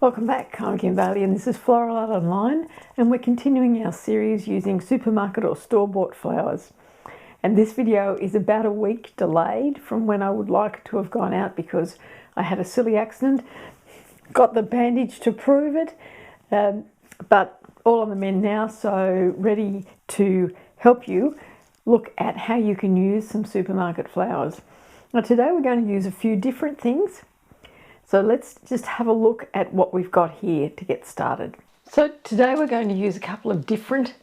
Welcome back, I'm Kim Bailey and this is Floral Art Online, and we're continuing our series using supermarket or store-bought flowers. And this video is about a week delayed from when I would like to have gone out because I had a silly accident, got the bandage to prove it, but all on the mend now, so ready to help you look at how you can use some supermarket flowers. Now today we're going to use a few different things. So let's just have a look at what we've got here to get started. So today we're going to use a couple of different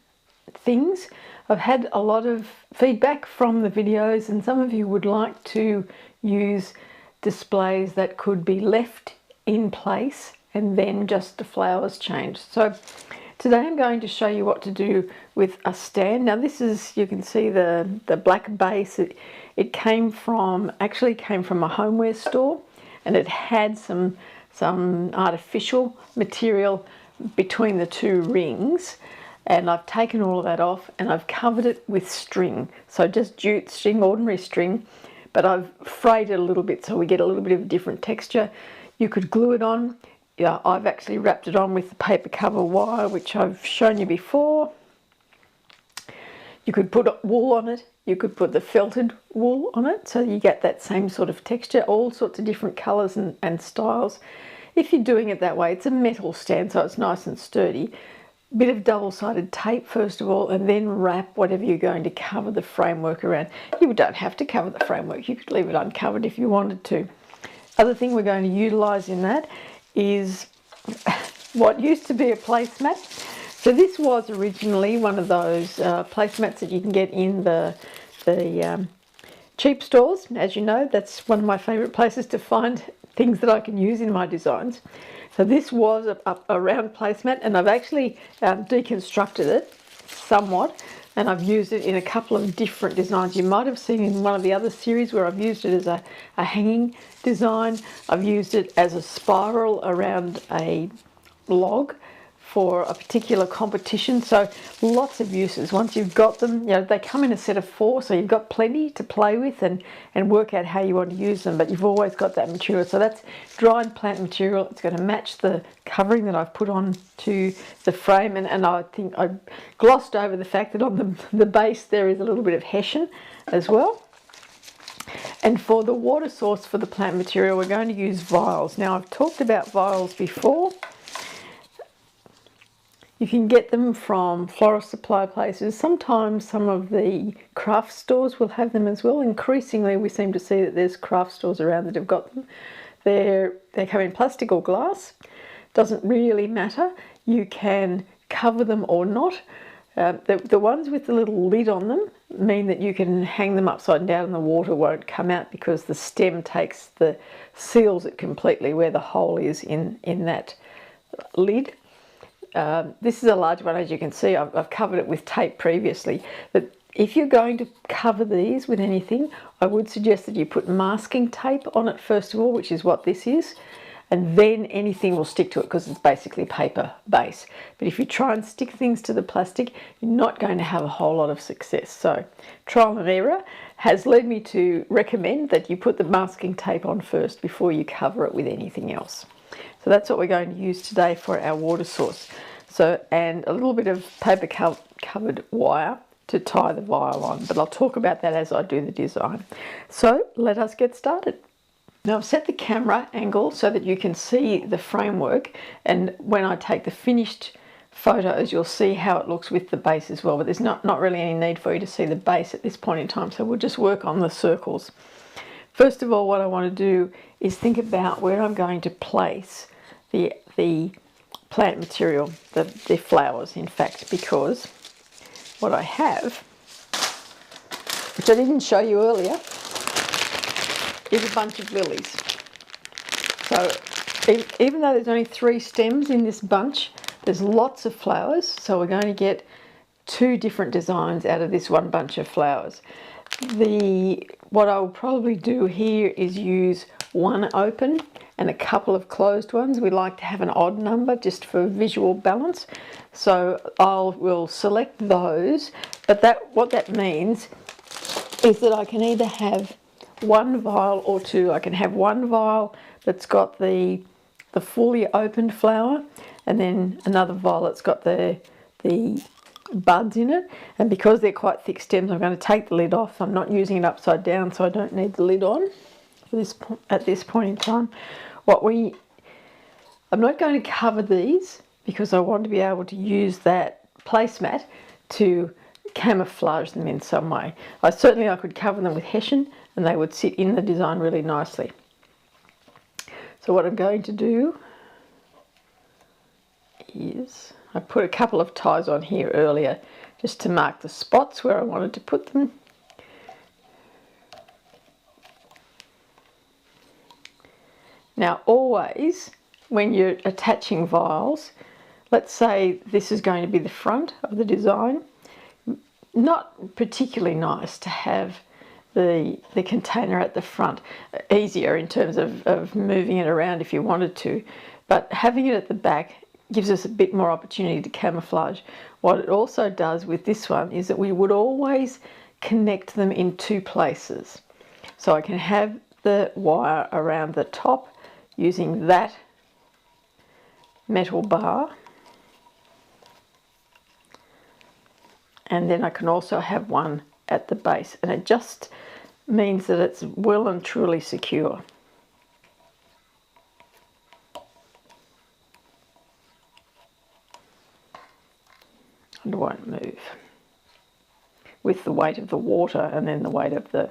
things. I've had a lot of feedback from the videos and some of you would like to use displays that could be left in place and then just the flowers changed. So today I'm going to show you what to do with a stand. Now this is, you can see the black base. It actually came from a homeware store. And it had some artificial material between the two rings, and I've taken all of that off and I've covered it with string. So just jute string, ordinary string, but I've frayed it a little bit so we get a little bit of a different texture. You could glue it on. Yeah, I've actually wrapped it on with the paper cover wire, which I've shown you before. You could put wool on it. You could put the felted wool on it so you get that same sort of texture, all sorts of different colours and styles. If you're doing it that way, it's a metal stand so it's nice and sturdy. Bit of double-sided tape first of all, and then wrap whatever you're going to cover the framework around. You don't have to cover the framework, you could leave it uncovered if you wanted to. Other thing we're going to utilise in that is what used to be a placemat. So this was originally one of those placemats that you can get in the cheap stores. As you know, that's one of my favourite places to find things that I can use in my designs. So this was a round placemat, and I've actually deconstructed it somewhat, and I've used it in a couple of different designs. You might have seen in one of the other series where I've used it as a hanging design. I've used it as a spiral around a log for a particular competition, so lots of uses. Once you've got them, you know, they come in a set of 4, so you've got plenty to play with and work out how you want to use them, but you've always got that material. So that's dried plant material. It's going to match the covering that I've put on to the frame, and I think I glossed over the fact that on the base there is a little bit of hessian as well. And for the water source for the plant material, we're going to use vials. Now I've talked about vials before. You can get them from florist supply places. Sometimes some of the craft stores will have them as well. Increasingly we seem to see that there's craft stores around that have got them. They come in plastic or glass. Doesn't really matter. You can cover them or not. The ones with the little lid on them mean that you can hang them upside down and the water won't come out because the stem seals it completely where the hole is in that lid. This is a large one, as you can see. I've covered it with tape previously. But if you're going to cover these with anything, I would suggest that you put masking tape on it first of all, which is what this is, and then anything will stick to it because it's basically paper base. But if you try and stick things to the plastic, you're not going to have a whole lot of success. So trial and error has led me to recommend that you put the masking tape on first before you cover it with anything else. So that's what we're going to use today for our water source. So, and a little bit of paper covered wire to tie the vial on, but I'll talk about that as I do the design. So let us get started. Now I've set the camera angle so that you can see the framework, and when I take the finished photos you'll see how it looks with the base as well, but there's not really any need for you to see the base at this point in time, so we'll just work on the circles. First of all, what I want to do is think about where I'm going to place the plant material, the flowers in fact, because what I have, which I didn't show you earlier, is a bunch of lilies. So even though there's only 3 stems in this bunch, there's lots of flowers, so we're going to get 2 different designs out of this one bunch of flowers. What I'll probably do here is use one open and a couple of closed ones. We like to have an odd number just for visual balance. So we'll select those, but what that means is that I can either have one vial or 2. I can have one vial that's got the the fully opened flower, and then another violet's got the buds in it. And because they're quite thick stems, I'm going to take the lid off. I'm not using it upside down, so I don't need the lid on at this point in time. I'm not going to cover these because I want to be able to use that placemat to camouflage them in some way. I could cover them with hessian and they would sit in the design really nicely. So what I'm going to do is, I put a couple of ties on here earlier just to mark the spots where I wanted to put them. Now always when you're attaching vials, let's say this is going to be the front of the design, not particularly nice to have the container at the front. Easier in terms of moving it around if you wanted to, but having it at the back gives us a bit more opportunity to camouflage. What it also does with this one is that we would always connect them in two places. So I can have the wire around the top using that metal bar, and then I can also have one at the base, and it just means that it's well and truly secure. And won't move with the weight of the water and then the weight of the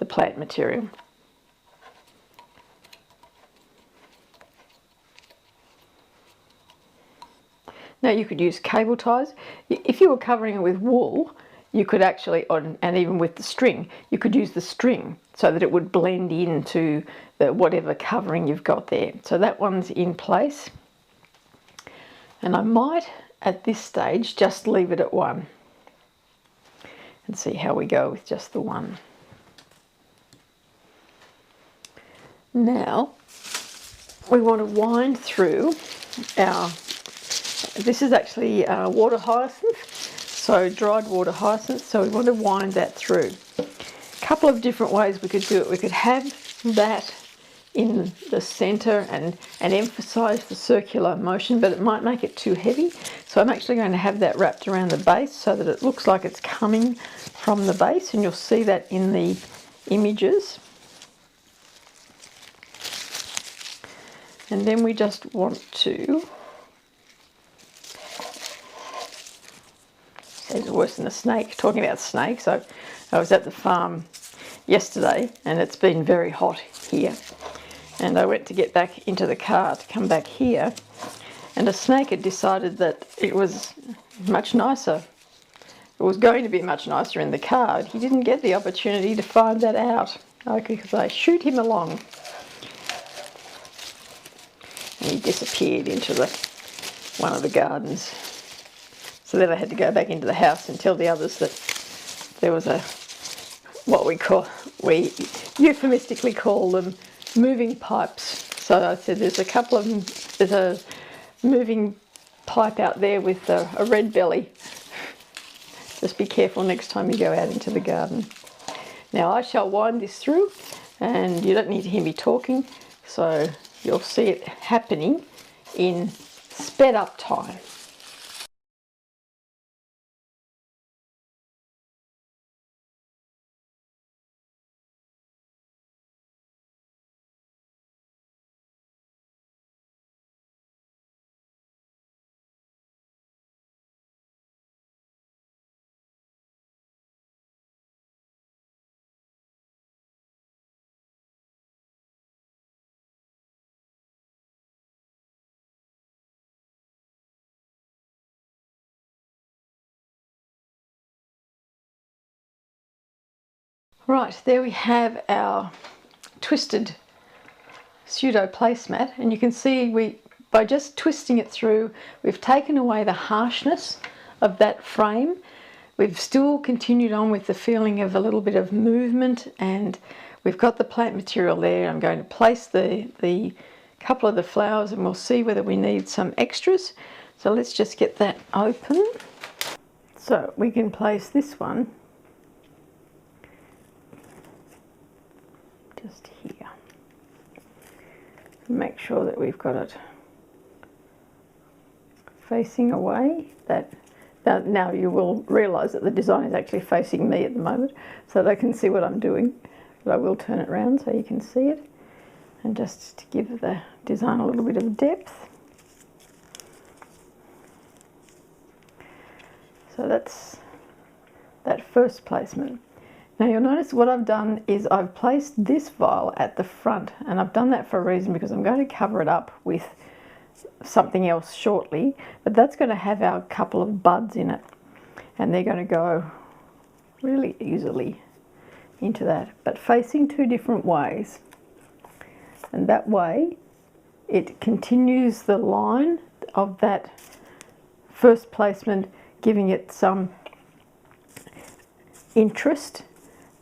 plant material. Now you could use cable ties. If you were covering it with wool, you could actually, and even with the string, you could use the string so that it would blend into whatever covering you've got there. So that one's in place. And I might, at this stage, just leave it at 1 and see how we go with just the one. Now, we want to wind through this is actually water hyacinth, so dried water hyacinth, so we want to wind that through. A couple of different ways we could do it. We could have that in the centre and emphasise the circular motion, but it might make it too heavy. So I'm actually going to have that wrapped around the base so that it looks like it's coming from the base, and you'll see that in the images. And then we just want to, it's worse than a snake. Talking about snakes, I was at the farm yesterday and it's been very hot here, and I went to get back into the car to come back here, and a snake had decided that it was much nicer. It was going to be much nicer in the car. He didn't get the opportunity to find that out because I shoot him along. And he disappeared into one of the gardens. So then I had to go back into the house and tell the others that there was we euphemistically call them moving pipes. So I said there's a moving pipe out there with a red belly. Just be careful next time you go out into the garden. Now I shall wind this through, and you don't need to hear me talking, so you'll see it happening in sped up time. Right, there we have our twisted pseudo placemat, and you can see by just twisting it through, we've taken away the harshness of that frame. We've still continued on with the feeling of a little bit of movement, and we've got the plant material there. I'm going to place the couple of the flowers, and we'll see whether we need some extras. So let's just get that open. So we can place this one just here. Make sure that we've got it facing away. Now you will realise that the design is actually facing me at the moment, so that I can see what I'm doing. But I will turn it around so you can see it, and just to give the design a little bit of depth. So that's that first placement. Now you'll notice what I've done is I've placed this vial at the front, and I've done that for a reason, because I'm going to cover it up with something else shortly, but that's going to have our couple of buds in it, and they're going to go really easily into that, but facing two different ways, and that way it continues the line of that first placement, giving it some interest.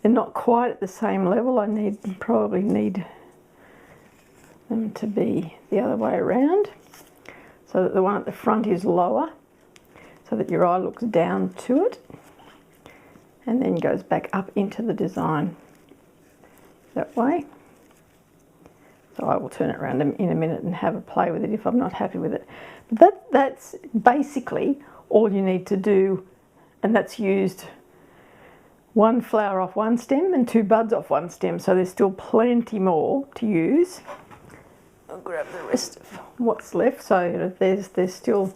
They're not quite at the same level. I probably need them to be the other way around, so that the one at the front is lower, so that your eye looks down to it and then goes back up into the design that way. So I will turn it around in a minute and have a play with it if I'm not happy with it. But that's basically all you need to do, and that's used one flower off one stem and two buds off one stem, so there's still plenty more to use. I'll grab the rest of what's left, so there's still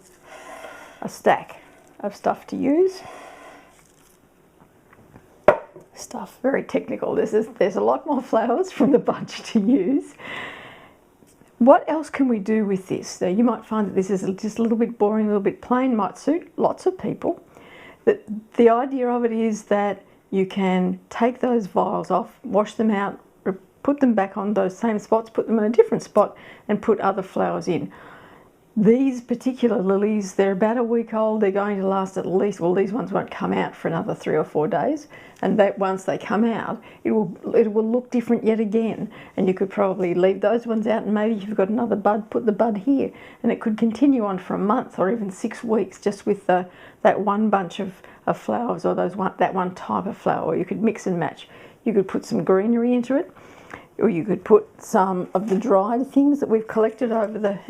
a stack of stuff to use. Stuff very technical. There's a lot more flowers from the bunch to use. What else can we do with this? Now, you might find that this is just a little bit boring, a little bit plain, might suit lots of people. But the idea of it is that you can take those vials off, wash them out, put them back on those same spots, put them in a different spot, and put other flowers in. These particular lilies, they're about a week old. They're going to last at least, well, these ones won't come out for another 3 or 4 days, and that once they come out, it will look different yet again. And you could probably leave those ones out, and maybe if you've got another bud, put the bud here, and it could continue on for a month or even 6 weeks just with that one bunch of flowers, or that one type of flower. Or you could mix and match. You could put some greenery into it, or you could put some of the dried things that we've collected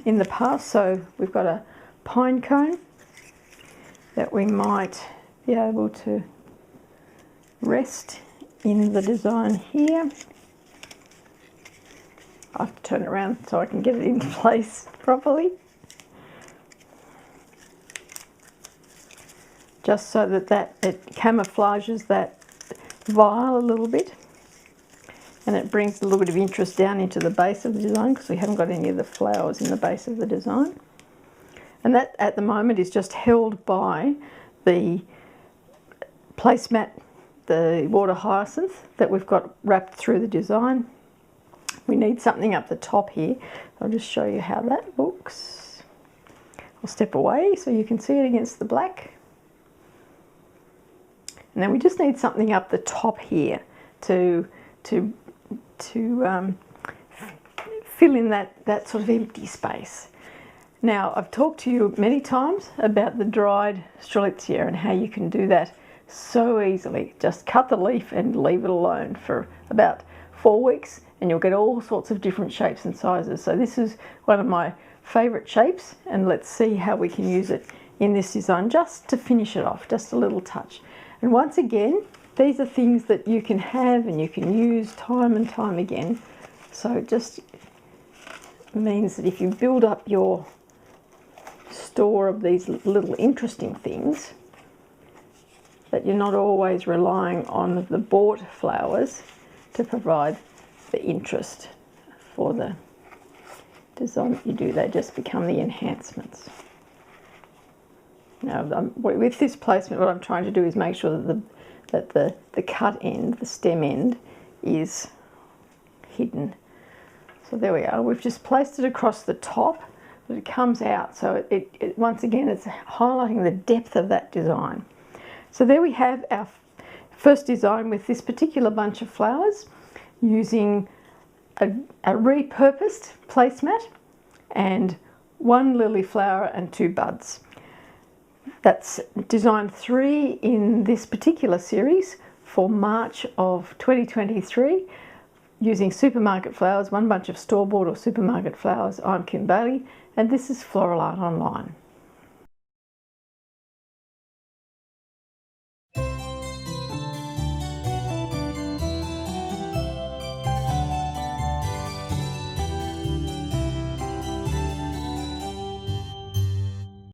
in the past. So we've got a pine cone that we might be able to rest in the design here. I have to turn it around so I can get it into place properly, just so that it camouflages that vial a little bit. And it brings a little bit of interest down into the base of the design, because we haven't got any of the flowers in the base of the design. And that at the moment is just held by the placemat, the water hyacinth that we've got wrapped through the design. We need something up the top here. I'll just show you how that looks. I'll step away so you can see it against the black. And then we just need something up the top here to fill in that sort of empty space. Now, I've talked to you many times about the dried strelitzia and how you can do that so easily. Just cut the leaf and leave it alone for about 4 weeks, and you'll get all sorts of different shapes and sizes. So this is one of my favourite shapes, and let's see how we can use it in this design just to finish it off, just a little touch. And once again, these are things that you can have and you can use time and time again. So it just means that if you build up your store of these little interesting things, that you're not always relying on the bought flowers to provide the interest for the design that you do. They just become the enhancements. Now, with this placement, what I'm trying to do is make sure that the cut end, the stem end, is hidden. So there we are. We've just placed it across the top, but it comes out. So it once again, it's highlighting the depth of that design. So there we have our first design with this particular bunch of flowers, using a repurposed placemat and 1 lily flower and 2 buds. That's design 3 in this particular series for March of 2023. using supermarket flowers, one bunch of store-bought or supermarket flowers. I'm Kim Bailey, and this is Floral Art Online.